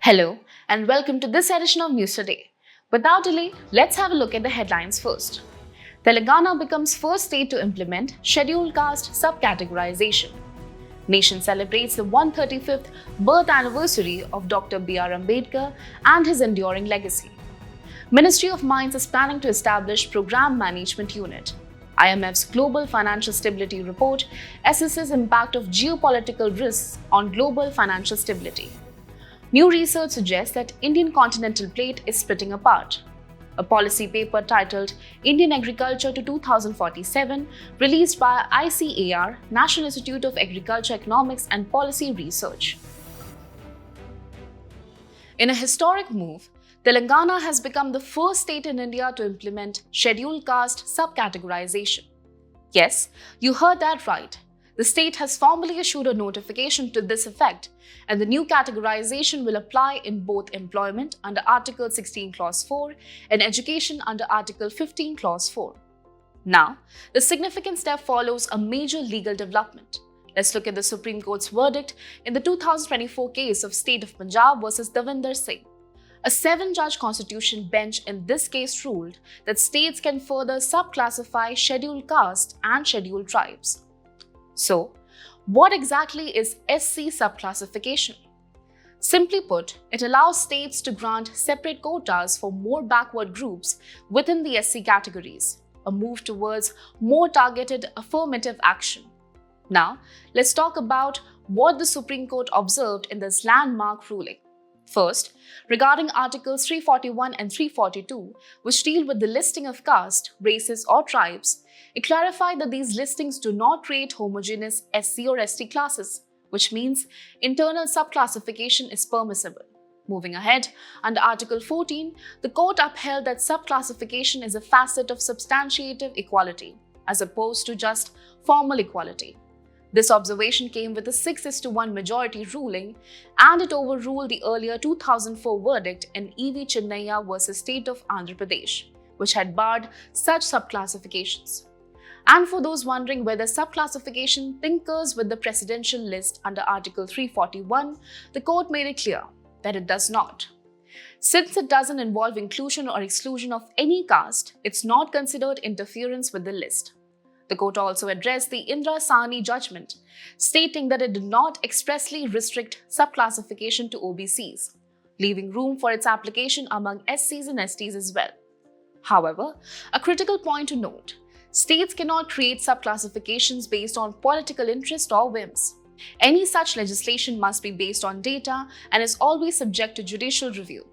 Hello and welcome to this edition of News Today. Without delay, let's have a look at the headlines first. Telangana becomes first state to implement scheduled caste sub-categorisation. Nation celebrates the 135th birth anniversary of Dr. B.R. Ambedkar and his enduring legacy. Ministry of Mines is planning to establish Program Management Unit. IMF's Global Financial Stability Report assesses impact of geopolitical risks on global financial stability. New research suggests that Indian continental plate is splitting apart. A policy paper titled Indian Agriculture to 2047, released by ICAR, National Institute of Agriculture Economics and Policy Research. In a historic move, Telangana has become the first state in India to implement scheduled caste sub-categorisation. Yes, you heard that right. The state has formally issued a notification to this effect, and the new categorization will apply in both employment under Article 16 Clause 4 and education under Article 15 Clause 4. Now, the significant step follows a major legal development. Let's look at the Supreme Court's verdict in the 2024 case of State of Punjab versus Davinder Singh. A 7-judge constitution bench in this case ruled that states can further subclassify scheduled caste and scheduled tribes. So, what exactly is SC subclassification? Simply put, it allows states to grant separate quotas for more backward groups within the SC categories, a move towards more targeted affirmative action. Now, let's talk about what the Supreme Court observed in this landmark ruling. First, regarding Articles 341 and 342, which deal with the listing of caste, races or tribes, it clarified that these listings do not create homogeneous SC or ST classes, which means internal subclassification is permissible. Moving ahead, under Article 14, the court upheld that subclassification is a facet of substantiative equality, as opposed to just formal equality. This observation came with a 6:1 majority ruling, and it overruled the earlier 2004 verdict in E.V. Chinnaiah versus State of Andhra Pradesh, which had barred such subclassifications. And for those wondering whether subclassification tinkers with the presidential list under Article 341, the court made it clear that it does not. Since it doesn't involve inclusion or exclusion of any caste, it's not considered interference with the list. The court also addressed the Indra Sahni judgment, stating that it did not expressly restrict subclassification to OBCs, leaving room for its application among SCs and STs as well. However, a critical point to note: states cannot create subclassifications based on political interest or whims. Any such legislation must be based on data and is always subject to judicial review.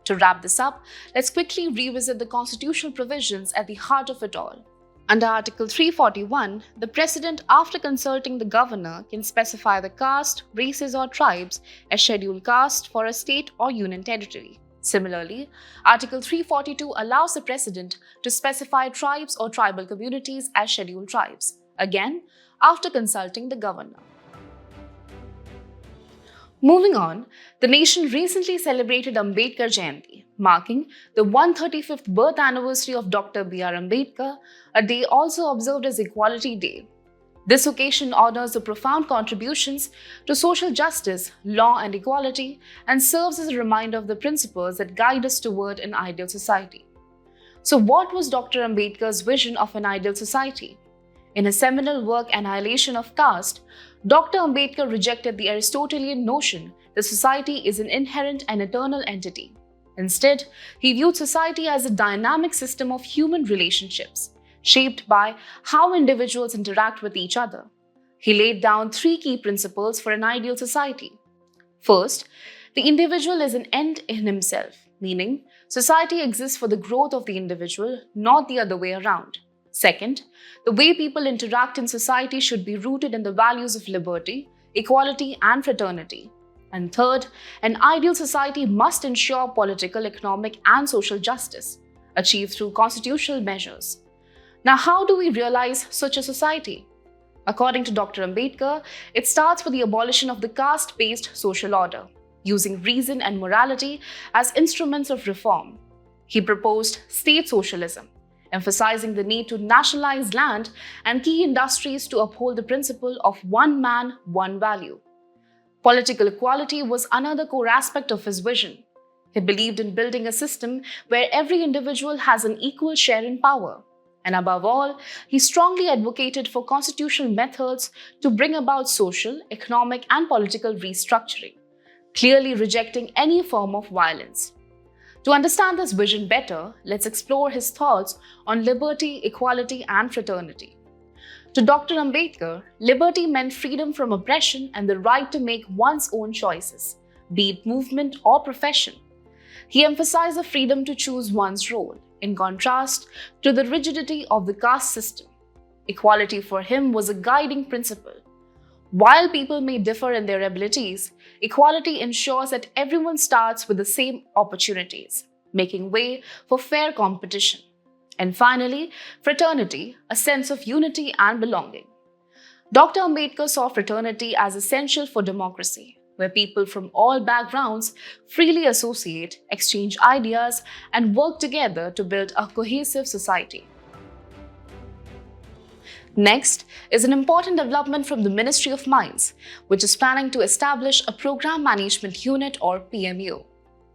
To wrap this up, let's quickly revisit the constitutional provisions at the heart of it all. Under Article 341, the President, after consulting the Governor, can specify the caste, races or tribes as scheduled caste for a state or union territory. Similarly, Article 342 allows the President to specify tribes or tribal communities as scheduled tribes, again after consulting the Governor. Moving on, the nation recently celebrated Ambedkar Jayanti, marking the 135th birth anniversary of Dr. B.R. Ambedkar, a day also observed as Equality Day. This occasion honors the profound contributions to social justice, law and equality, and serves as a reminder of the principles that guide us toward an ideal society. So what was Dr. Ambedkar's vision of an ideal society? In his seminal work Annihilation of Caste, Dr. Ambedkar rejected the Aristotelian notion that society is an inherent and eternal entity. Instead, he viewed society as a dynamic system of human relationships, shaped by how individuals interact with each other. He laid down 3 key principles for an ideal society. First, the individual is an end in himself, meaning society exists for the growth of the individual, not the other way around. Second, the way people interact in society should be rooted in the values of liberty, equality, and fraternity. And third, an ideal society must ensure political, economic, and social justice, achieved through constitutional measures. Now, how do we realize such a society? According to Dr. Ambedkar, it starts with the abolition of the caste-based social order, using reason and morality as instruments of reform. He proposed state socialism, emphasizing the need to nationalize land and key industries to uphold the principle of one man, one value. Political equality was another core aspect of his vision. He believed in building a system where every individual has an equal share in power. And above all, he strongly advocated for constitutional methods to bring about social, economic, and political restructuring, clearly rejecting any form of violence. To understand this vision better, let's explore his thoughts on liberty, equality, and fraternity. To Dr. Ambedkar, liberty meant freedom from oppression and the right to make one's own choices, be it movement or profession. He emphasized the freedom to choose one's role, in contrast to the rigidity of the caste system. Equality for him was a guiding principle. While people may differ in their abilities, equality ensures that everyone starts with the same opportunities, making way for fair competition. And finally, fraternity, a sense of unity and belonging. Dr. Ambedkar saw fraternity as essential for democracy, where people from all backgrounds freely associate, exchange ideas, and work together to build a cohesive society. Next is an important development from the Ministry of Mines, which is planning to establish a Program Management Unit or PMU.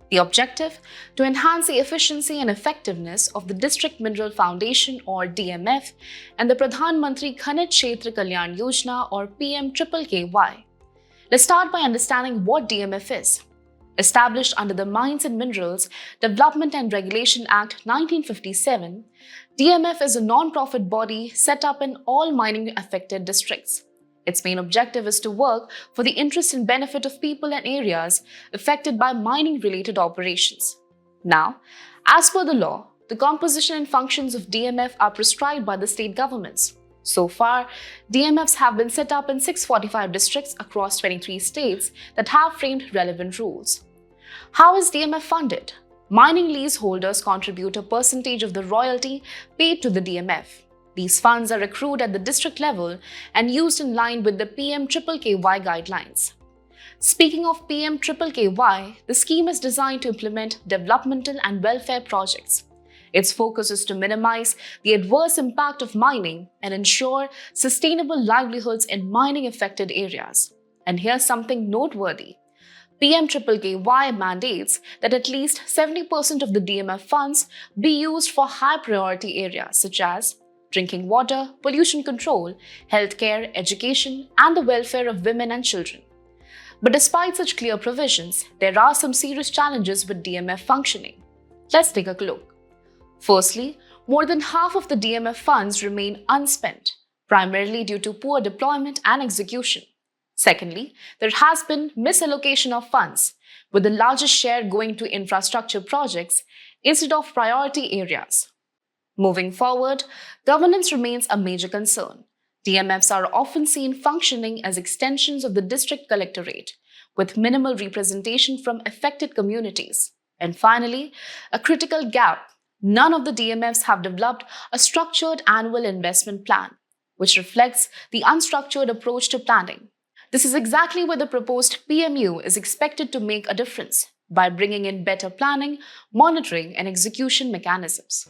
The objective? To enhance the efficiency and effectiveness of the District Mineral Foundation or DMF and the Pradhan Mantri Khanij Kshetra Kalyan Yojana or PMKKY. Let's start by understanding what DMF is. Established under the Mines and Minerals Development and Regulation Act 1957, DMF is a non-profit body set up in all mining-affected districts. Its main objective is to work for the interest and benefit of people and areas affected by mining-related operations. Now, as per the law, the composition and functions of DMF are prescribed by the state governments. So far, DMFs have been set up in 645 districts across 23 states that have framed relevant rules. How is DMF funded? Mining leaseholders contribute a percentage of the royalty paid to the DMF. These funds are accrued at the district level and used in line with the PMKKY guidelines. Speaking of PMKKY, the scheme is designed to implement developmental and welfare projects. Its focus is to minimize the adverse impact of mining and ensure sustainable livelihoods in mining-affected areas. And here's something noteworthy. PMKKY mandates that at least 70% of the DMF funds be used for high-priority areas such as drinking water, pollution control, healthcare, education, and the welfare of women and children. But despite such clear provisions, there are some serious challenges with DMF functioning. Let's take a look. Firstly, more than half of the DMF funds remain unspent, primarily due to poor deployment and execution. Secondly, there has been misallocation of funds, with the largest share going to infrastructure projects instead of priority areas. Moving forward, governance remains a major concern. DMFs are often seen functioning as extensions of the district collectorate, with minimal representation from affected communities. And finally, a critical gap. None of the DMFs have developed a structured annual investment plan, which reflects the unstructured approach to planning. This is exactly where the proposed PMU is expected to make a difference by bringing in better planning, monitoring, and execution mechanisms.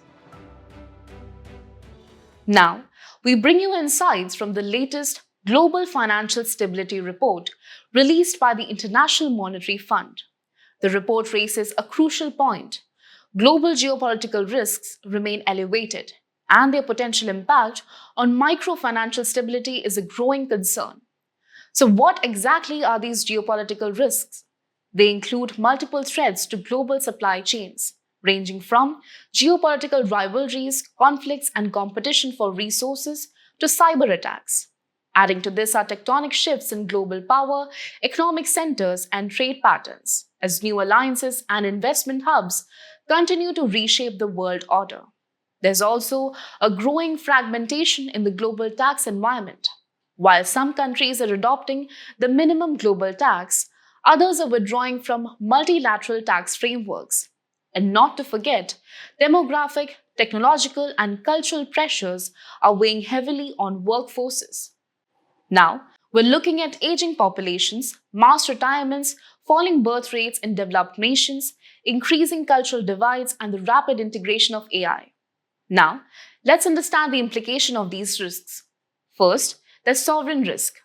Now, we bring you insights from the latest Global Financial Stability Report released by the International Monetary Fund. The report raises a crucial point. Global geopolitical risks remain elevated, and their potential impact on microfinancial stability is a growing concern. So what exactly are these geopolitical risks? They include multiple threats to global supply chains, ranging from geopolitical rivalries, conflicts, and competition for resources to cyber attacks. Adding to this are tectonic shifts in global power, economic centers, and trade patterns, as new alliances and investment hubs continue to reshape the world order. There's also a growing fragmentation in the global tax environment. While some countries are adopting the minimum global tax, others are withdrawing from multilateral tax frameworks. And not to forget, demographic, technological, and cultural pressures are weighing heavily on workforces. Now, we're looking at aging populations, mass retirements, falling birth rates in developed nations, increasing cultural divides, and the rapid integration of AI. Now, let's understand the implication of these risks. First, there's sovereign risk.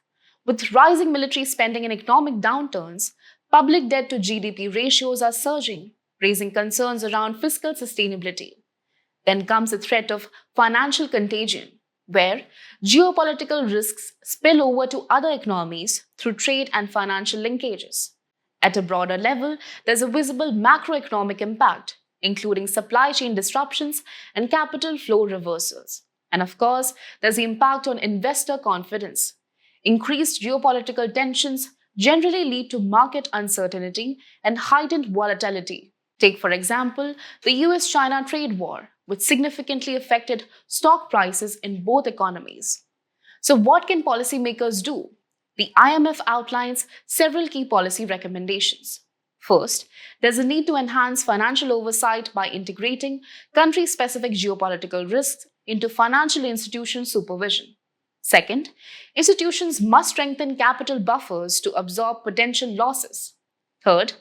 With rising military spending and economic downturns, public debt to GDP ratios are surging, raising concerns around fiscal sustainability. Then comes the threat of financial contagion, where geopolitical risks spill over to other economies through trade and financial linkages. At a broader level, there's a visible macroeconomic impact, including supply chain disruptions and capital flow reversals. And of course, there's the impact on investor confidence. Increased geopolitical tensions generally lead to market uncertainty and heightened volatility. Take, for example, the US-China trade war, which significantly affected stock prices in both economies. So, what can policymakers do? The IMF outlines several key policy recommendations. First, there's a need to enhance financial oversight by integrating country-specific geopolitical risks into financial institution supervision. Second, institutions must strengthen capital buffers to absorb potential losses. Third,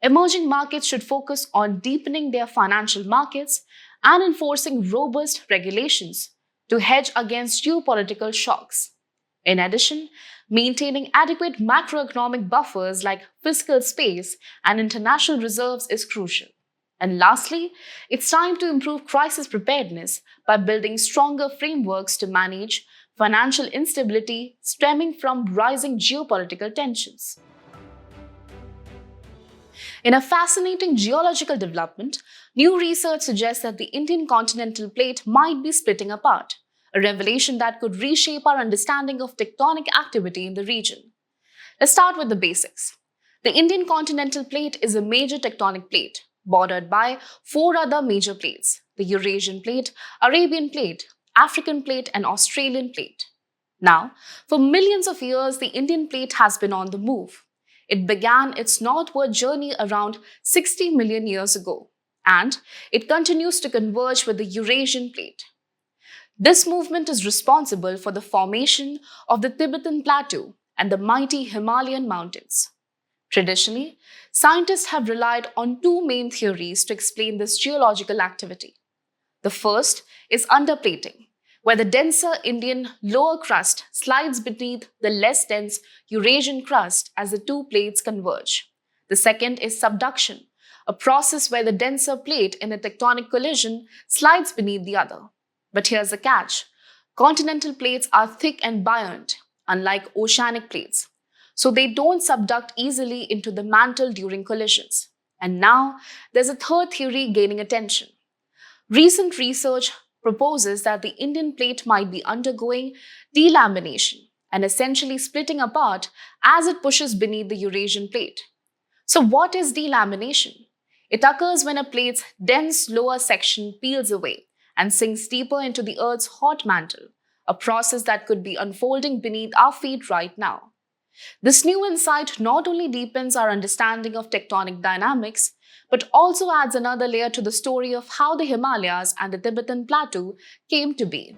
emerging markets should focus on deepening their financial markets and enforcing robust regulations to hedge against geopolitical shocks. In addition, maintaining adequate macroeconomic buffers like fiscal space and international reserves is crucial. And lastly, it's time to improve crisis preparedness by building stronger frameworks to manage financial instability stemming from rising geopolitical tensions. In a fascinating geological development, new research suggests that the Indian continental plate might be splitting apart, a revelation that could reshape our understanding of tectonic activity in the region. Let's start with the basics. The Indian continental plate is a major tectonic plate, bordered by four other major plates: the Eurasian plate, Arabian plate, African plate, and Australian plate. Now, for millions of years, the Indian plate has been on the move. It began its northward journey around 60 million years ago, and it continues to converge with the Eurasian plate. This movement is responsible for the formation of the Tibetan Plateau and the mighty Himalayan mountains. Traditionally, scientists have relied on two main theories to explain this geological activity. The first is underplating, where the denser Indian lower crust slides beneath the less dense Eurasian crust as the two plates converge. The second is subduction, a process where the denser plate in a tectonic collision slides beneath the other. But here's the catch: continental plates are thick and buoyant, unlike oceanic plates, so they don't subduct easily into the mantle during collisions. And now, there's a third theory gaining attention. Recent research proposes that the Indian plate might be undergoing delamination and essentially splitting apart as it pushes beneath the Eurasian plate. So, what is delamination? It occurs when a plate's dense lower section peels away and sinks deeper into the Earth's hot mantle, a process that could be unfolding beneath our feet right now. This new insight not only deepens our understanding of tectonic dynamics, but also adds another layer to the story of how the Himalayas and the Tibetan Plateau came to be.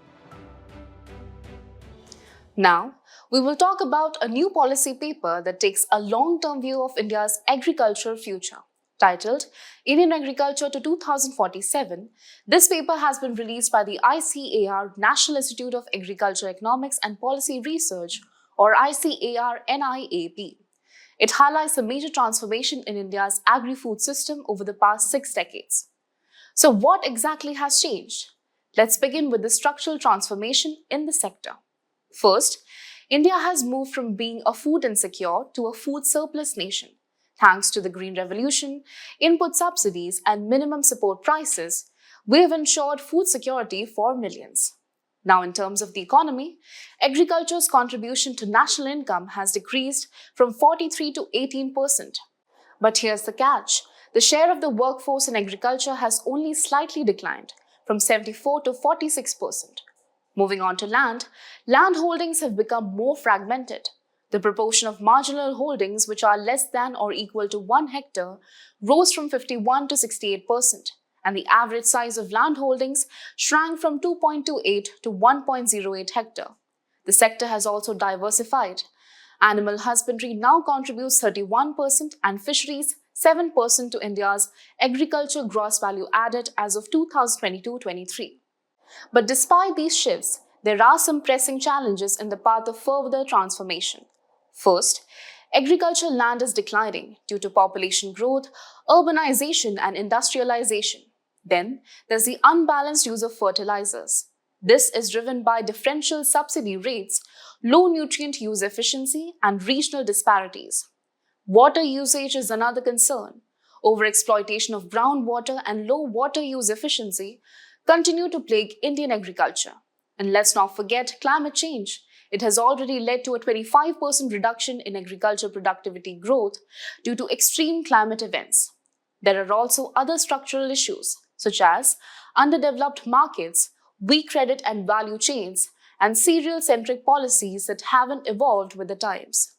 Now, we will talk about a new policy paper that takes a long-term view of India's agricultural future. Titled Indian Agriculture to 2047, this paper has been released by the ICAR National Institute of Agriculture Economics and Policy Research, or ICAR NIAP. It highlights the major transformation in India's agri-food system over the past 6 decades. So what exactly has changed? Let's begin with the structural transformation in the sector. First, India has moved from being a food insecure to a food surplus nation. Thanks to the Green Revolution, input subsidies, and minimum support prices, we have ensured food security for millions. Now, in terms of the economy, agriculture's contribution to national income has decreased from 43 to 18%. But here's the catch: the share of the workforce in agriculture has only slightly declined, from 74 to 46%. Moving on to land holdings have become more fragmented. The proportion of marginal holdings, which are less than or equal to 1 hectare, rose from 51 to 68%, and the average size of land holdings shrank from 2.28 to 1.08 hectare. The sector has also diversified. Animal husbandry now contributes 31% and fisheries 7% to India's agriculture gross value added as of 2022-23. But despite these shifts, there are some pressing challenges in the path of further transformation. First, agricultural land is declining due to population growth, urbanization, and industrialization. Then, there's the unbalanced use of fertilizers. This is driven by differential subsidy rates, low nutrient use efficiency, and regional disparities. Water usage is another concern. Overexploitation of groundwater and low water use efficiency continue to plague Indian agriculture. And let's not forget climate change. It has already led to a 25% reduction in agriculture productivity growth due to extreme climate events. There are also other structural issues, such as underdeveloped markets, weak credit and value chains, and cereal-centric policies that haven't evolved with the times.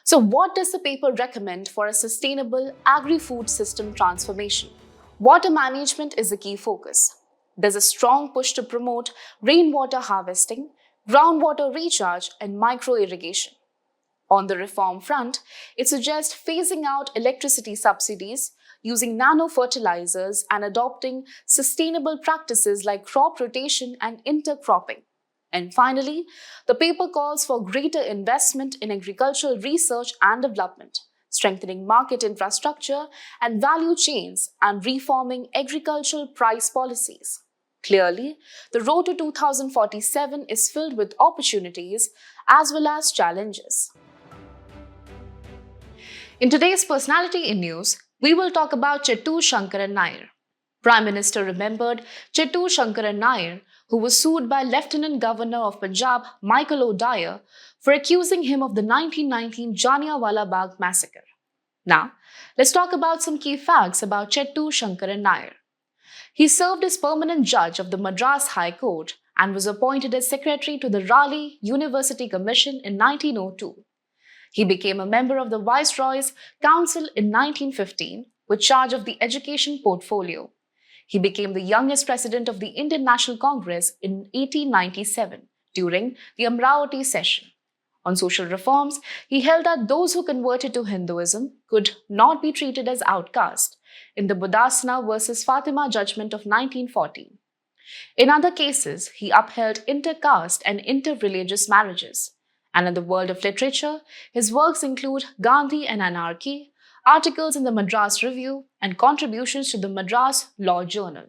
So, what does the paper recommend for a sustainable agri-food system transformation? Water management is a key focus. There's a strong push to promote rainwater harvesting, groundwater recharge, and micro-irrigation. On the reform front, it suggests phasing out electricity subsidies, using nano-fertilizers, and adopting sustainable practices like crop rotation and intercropping. And finally, the paper calls for greater investment in agricultural research and development, strengthening market infrastructure and value chains, and reforming agricultural price policies. Clearly, the road to 2047 is filled with opportunities as well as challenges. In today's Personality in News, we will talk about Chettur Sankaran Nair. Prime Minister remembered Chettur Sankaran Nair, who was sued by Lieutenant Governor of Punjab Michael O'Dyer for accusing him of the 1919 Jallianwala Bagh massacre. Now, let's talk about some key facts about Chettur Sankaran Nair. He served as permanent judge of the Madras High Court and was appointed as secretary to the Raleigh University Commission in 1902. He became a member of the Viceroy's Council in 1915 with charge of the education portfolio. He became the youngest president of the Indian National Congress in 1897 during the Amravati session. On social reforms, he held that those who converted to Hinduism could not be treated as outcaste in the Bodasana versus Fatima judgment of 1914. In other cases, he upheld intercaste and interreligious marriages. And in the world of literature, his works include Gandhi and Anarchy, articles in the Madras Review, and contributions to the Madras Law Journal.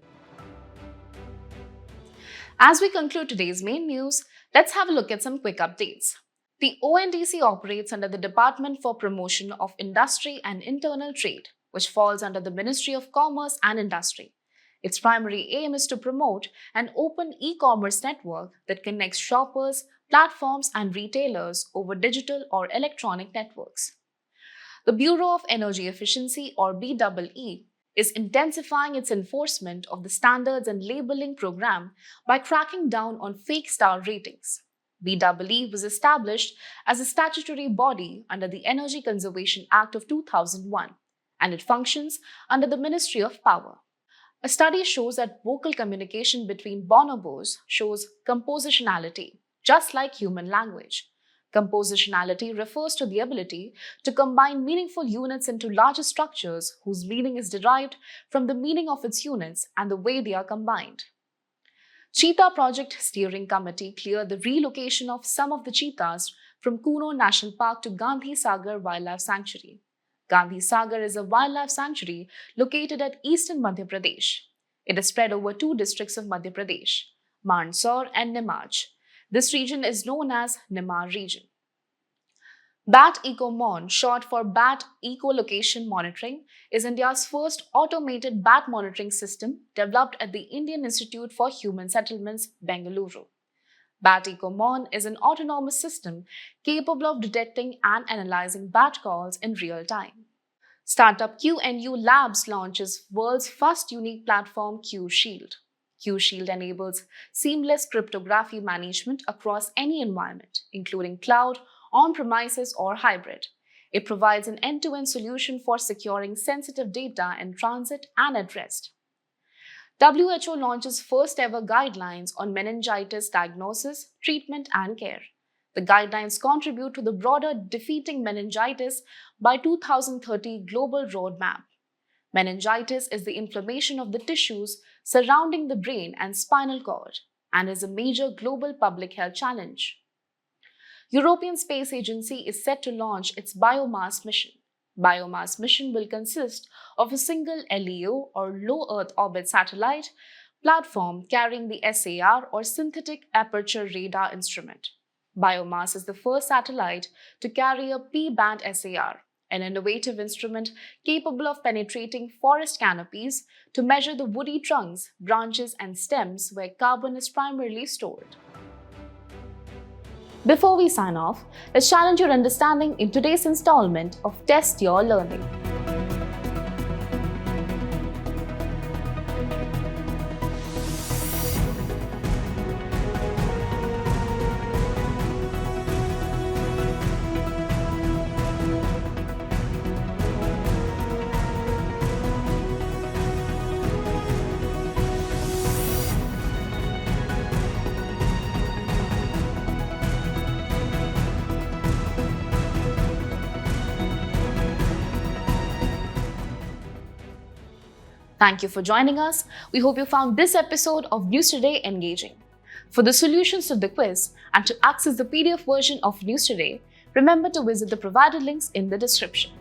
As we conclude today's main news, let's have a look at some quick updates. The ONDC operates under the Department for Promotion of Industry and Internal Trade, which falls under the Ministry of Commerce and Industry. Its primary aim is to promote an open e-commerce network that connects shoppers, platforms, and retailers over digital or electronic networks. The Bureau of Energy Efficiency, or BEE, is intensifying its enforcement of the standards and labeling program by cracking down on fake star ratings. BEE was established as a statutory body under the Energy Conservation Act of 2001, and it functions under the Ministry of Power. A study shows that vocal communication between bonobos shows compositionality, just like human language. Compositionality refers to the ability to combine meaningful units into larger structures whose meaning is derived from the meaning of its units and the way they are combined. Cheetah Project Steering Committee cleared the relocation of some of the cheetahs from Kuno National Park to Gandhi Sagar Wildlife Sanctuary. Gandhi Sagar is a wildlife sanctuary located at eastern Madhya Pradesh. It is spread over 2 districts of Madhya Pradesh, Mandsaur and Nimaj. This region is known as Nimar region. BAT EcoMon, short for Bat Ecolocation Monitoring, is India's first automated bat monitoring system developed at the Indian Institute for Human Settlements, Bengaluru. BAT EcoMon is an autonomous system capable of detecting and analyzing bat calls in real time. Startup QNU Labs launches world's first unique platform, Q-Shield. Q-Shield enables seamless cryptography management across any environment, including cloud, on-premises, or hybrid. It provides an end-to-end solution for securing sensitive data in transit and at rest. WHO launches first-ever guidelines on meningitis diagnosis, treatment, and care. The guidelines contribute to the broader Defeating Meningitis by 2030 global roadmap. Meningitis is the inflammation of the tissues surrounding the brain and spinal cord and is a major global public health challenge. European Space Agency is set to launch its Biomass mission. Biomass mission will consist of a single LEO or low Earth orbit satellite platform carrying the SAR or synthetic aperture radar instrument. Biomass is the first satellite to carry a P-band SAR, an innovative instrument capable of penetrating forest canopies to measure the woody trunks, branches, and stems where carbon is primarily stored. Before we sign off, let's challenge your understanding in today's installment of Test Your Learning. Thank you for joining us. We hope you found this episode of News Today engaging. For the solutions to the quiz and to access the PDF version of News Today, remember to visit the provided links in the description.